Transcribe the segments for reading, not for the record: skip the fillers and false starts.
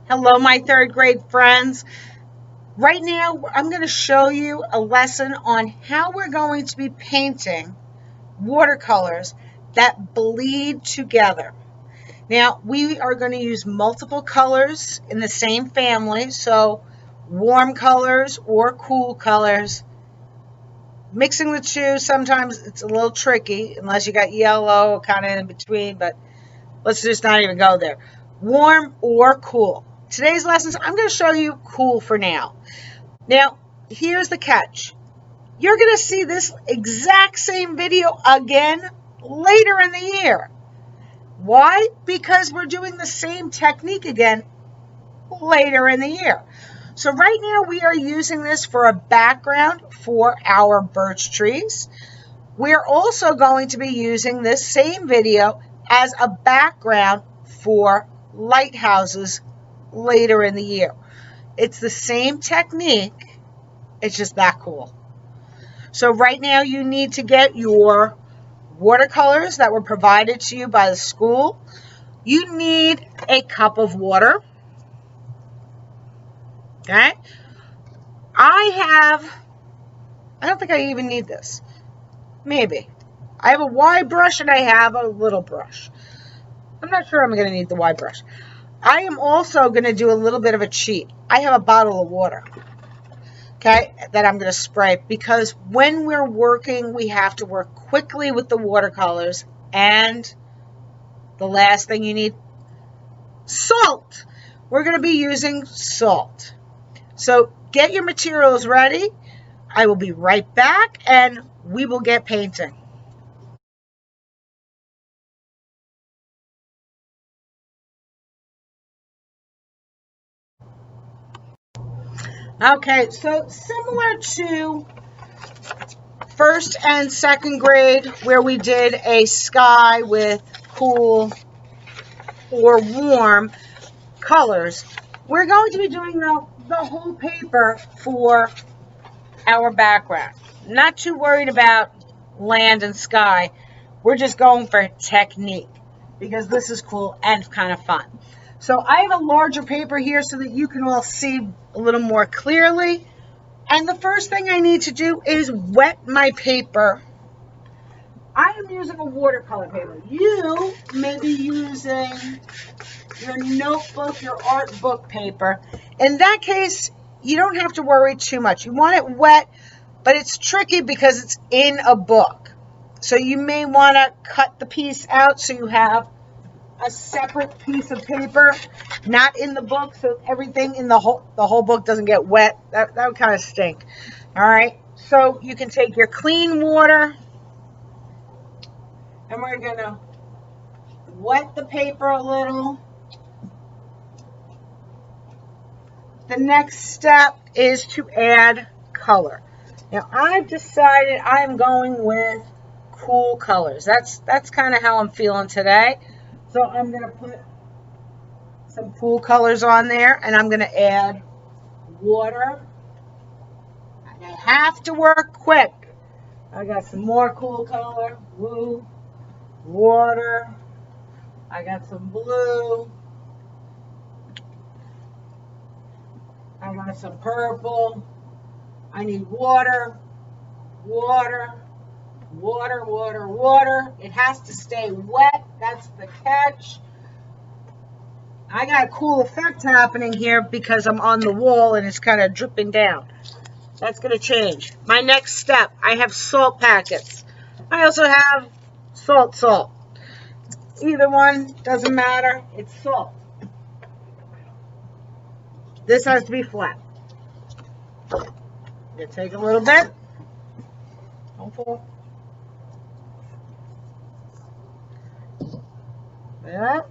Hello, my third grade friends. Right now, I'm going to show you a lesson on how we're going to be painting watercolors that bleed together. Now, we are going to use multiple colors in the same family, so warm colors or cool colors. Mixing the two, sometimes it's a little tricky unless you got yellow kind of in between, but let's just not even go there. Warm or cool. Today's lessons, I'm going to show you cool for now. Now, here's the catch. You're going to see this exact same video again later in the year. Why? Because we're doing the same technique again later in the year. So right now we are using this for a background for our birch trees. We're also going to be using this same video as a background for lighthouses later in the year. It's the same technique, it's just that cool. So right now you need to get your watercolors that were provided to you by the school. You need a cup of water. Okay? I don't think I even need this. Maybe. I have a wide brush and I have a little brush. I'm not sure I'm going to need the wide brush. I am also going to do a little bit of a cheat. I have a bottle of water, okay, that I'm going to spray because when we're working, we have to work quickly with the watercolors. And the last thing you need, salt. We're going to be using salt. So get your materials ready. I will be right back and we will get painting. Okay, so similar to first and second grade where we did a sky with cool or warm colors, we're going to be doing the whole paper for our background. Not too worried about land and sky. We're just going for technique because this is cool and kind of fun. So I have a larger paper here so that you can all see a little more clearly. And the first thing I need to do is wet my paper. I am using a watercolor paper. You may be using your notebook, your art book paper. In that case, you don't have to worry too much. You want it wet, but it's tricky because it's in a book. So you may want to cut the piece out so you have a separate piece of paper, not in the book, so everything in the whole book doesn't get wet. That would kind of stink. All right, so you can take your clean water, and we're gonna wet the paper a little. The next step is to add color. Now I've decided I'm going with cool colors. That's kind of how I'm feeling today. So I'm going to put some cool colors on there and I'm going to add water. And I have to work quick. I got some more cool color. Woo. Water. I got some blue. I got some purple. I need water. Water. Water, water, water. It has to stay wet. That's the catch. I got a cool effect happening here because I'm on the wall and it's kind of dripping down. That's going to change. My next step, I have salt packets. I also have salt. Either one, doesn't matter. It's salt. This has to be flat. I'm going to take a little bit. Don't fall. That.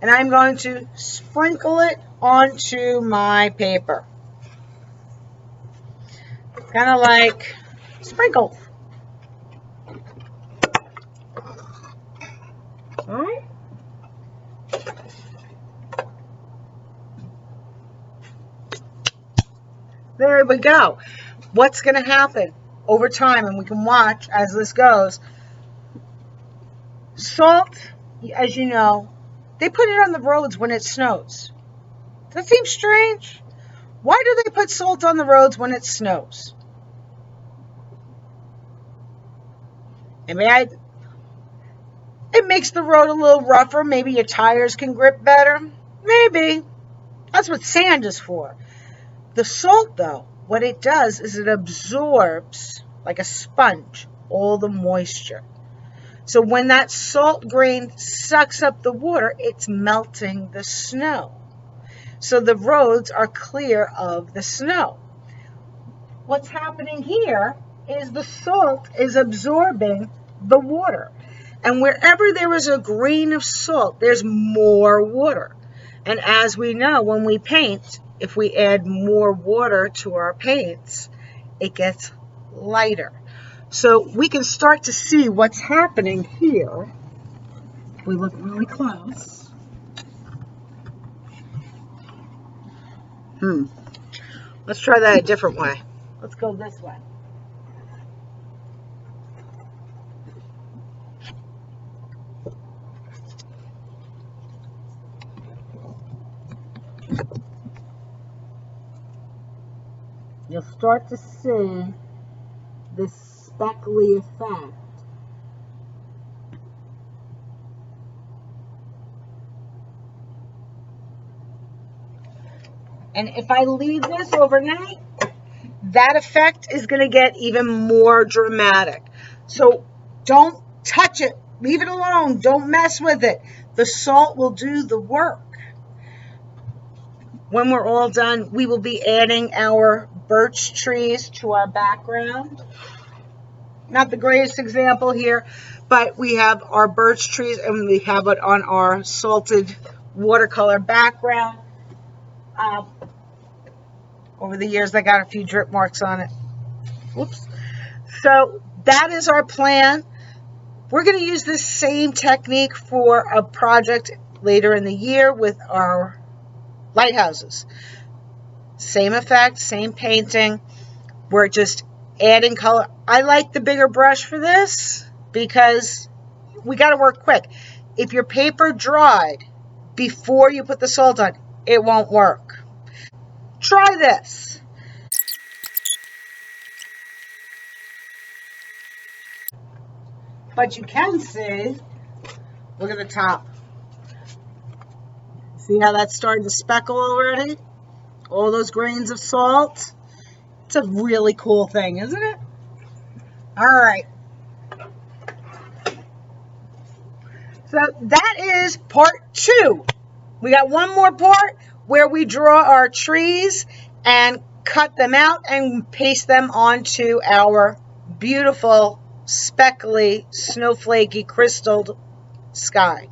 And I'm going to sprinkle it onto my paper. Kind of like sprinkles. All right. There we go. What's going to happen over time, and we can watch as this goes. Salt, as you know, They put it on the roads when it snows. Does that seem strange? Why do they put salt on the roads when it snows? I mean, it makes the road a little rougher. Maybe your tires can grip better. Maybe. That's what sand is for. The salt, though, what it does is it absorbs, like a sponge, all the moisture. So when that salt grain sucks up the water, it's melting the snow. So the roads are clear of the snow. What's happening here is the salt is absorbing the water. And wherever there is a grain of salt, there's more water. And as we know, when we paint, if we add more water to our paints, it gets lighter. So we can start to see what's happening here. If we look really close. Let's try that a different way. Let's go this way. You'll start to see this speckly effect. And if I leave this overnight, that effect is going to get even more dramatic. So don't touch it. Leave it alone. Don't mess with it. The salt will do the work. When we're all done, we will be adding our birch trees to our background. Not the greatest example here, but we have our birch trees and we have it on our salted watercolor background. Over the years, I got a few drip marks on it. Whoops. So that is our plan. We're going to use this same technique for a project later in the year with our lighthouses. Same effect, same painting. We're just adding color. I like the bigger brush for this because we got to work quick. If your paper dried before you put the salt on, it won't work. Try this. But you can see, look at the top. See how that's starting to speckle already? All those grains of salt. It's a really cool thing, isn't it? All right. So that is part 2. We got one more part where we draw our trees and cut them out and paste them onto our beautiful, speckly, snowflakey, crystalled sky.